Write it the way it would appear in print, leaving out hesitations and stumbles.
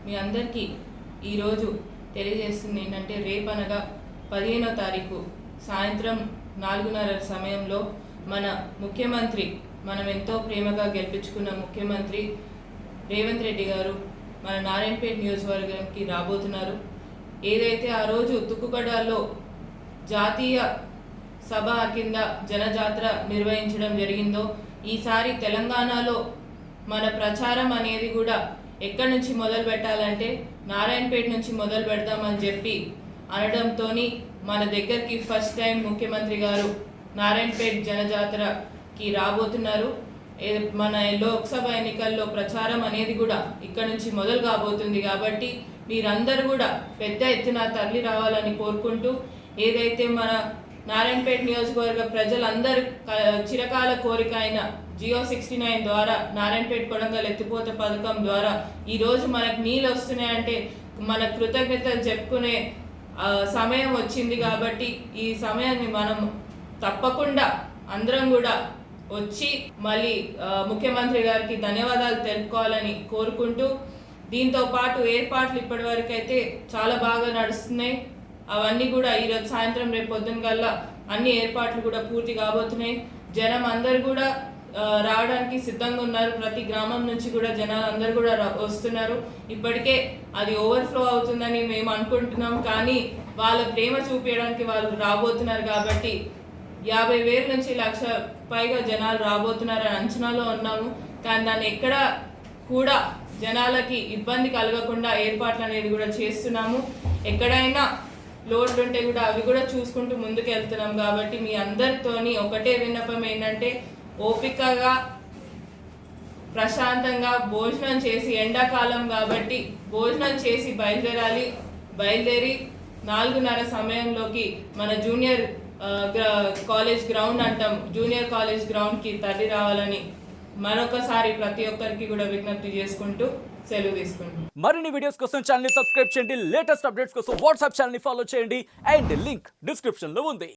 మీ అందరికీ ఈరోజు తెలియజేస్తుంది ఏంటంటే రేపనగా 15వ తారీఖు సాయంత్రం 4:30 సమయంలో మన ముఖ్యమంత్రి మనం ఎంతో ప్రేమగా గెలిపించుకున్న ముఖ్యమంత్రి రేవంత్ రెడ్డి గారు మన నారాయణపేట నియోజకవర్గానికి రాబోతున్నారు. ఏదైతే ఆ రోజు తుక్కుగడలో జాతీయ సభ కింద జనజాతర నిర్వహించడం జరిగిందో, ఈసారి తెలంగాణలో మన ప్రచారం అనేది కూడా ఎక్కడి నుంచి మొదలు పెట్టాలంటే నారాయణపేట నుంచి మొదలు పెడదామని చెప్పి అనడంతో మన దగ్గరికి ఫస్ట్ టైం ముఖ్యమంత్రి గారు నారాయణపేట జనజాతరకి రాబోతున్నారు. మన లోక్సభ ఎన్నికల్లో ప్రచారం అనేది కూడా ఇక్కడ నుంచి మొదలు కాబోతుంది. కాబట్టి మీరందరూ కూడా పెద్ద ఎత్తున తరలి రావాలని కోరుకుంటూ, ఏదైతే మన నారాయణపేట నియోజకవర్గ ప్రజలందరూ చిరకాల కోరిక అయిన జియో 69 ద్వారా నారాయణపేట కొడంగల్ ఎత్తిపోత పథకం ద్వారా ఈరోజు మనకు నీళ్ళు వస్తున్నాయంటే మన కృతజ్ఞతలు చెప్పుకునే సమయం వచ్చింది. కాబట్టి ఈ సమయాన్ని మనం తప్పకుండా అందరం కూడా వచ్చి మళ్ళీ ముఖ్యమంత్రి గారికి ధన్యవాదాలు తెలుపుకోవాలని కోరుకుంటూ, దీంతో పాటు ఏర్పాట్లు ఇప్పటివరకు అయితే చాలా బాగా నడుస్తున్నాయి. అవన్నీ కూడా ఈరోజు సాయంత్రం రేపు పొద్దున కల్లా అన్ని ఏర్పాట్లు కూడా పూర్తి కాబోతున్నాయి. జనం అందరు కూడా రావడానికి సిద్ధంగా ఉన్నారు. ప్రతి గ్రామం నుంచి కూడా జనాలు అందరు కూడా వస్తున్నారు. ఇప్పటికే అది ఓవర్ఫ్లో అవుతుందని మేము అనుకుంటున్నాం, కానీ వాళ్ళ ప్రేమ చూపించడానికి వాళ్ళు రాబోతున్నారు. కాబట్టి 50,000 నుంచి 1,00,000 పైగా జనాలు రాబోతున్నారని అంచనాలో ఉన్నాము. కానీ దాన్ని ఎక్కడ కూడా జనాలకి ఇబ్బంది కలగకుండా ఏర్పాట్లు అనేది కూడా చేస్తున్నాము. ఎక్కడైనా లోడ్లు ఉంటే కూడా అవి కూడా చూసుకుంటూ ముందుకు వెళ్తున్నాం. కాబట్టి మీ అందరితోని ఒకటే విన్నపం ఏంటంటే ఓపికగా ప్రశాంతంగా భోజనం చేసి, ఎండాకాలం కాబట్టి భోజనం చేసి బయలుదేరి 4:30 సమయంలోకి మన జూనియర్ కాలేజ్ గ్రౌండ్ అంటాం, జూనియర్ కాలేజ్ గ్రౌండ్కి తరలి రావాలని మరొకసారి ప్రతి ఒక్కరికి కూడా విజ్ఞప్తి చేసుకుంటూ సెలవు తీసుకుంటాం. మరిన్ని వీడియోస్ కోసం ఛానల్ ని సబ్స్క్రైబ్ చేయండి. లేటెస్ట్ అప్డేట్స్ కోసం వాట్సాప్ ఛానల్ ని ఫాలో చేయండి. అండ్ లింక్ డిస్క్రిప్షన్ లో ఉంది.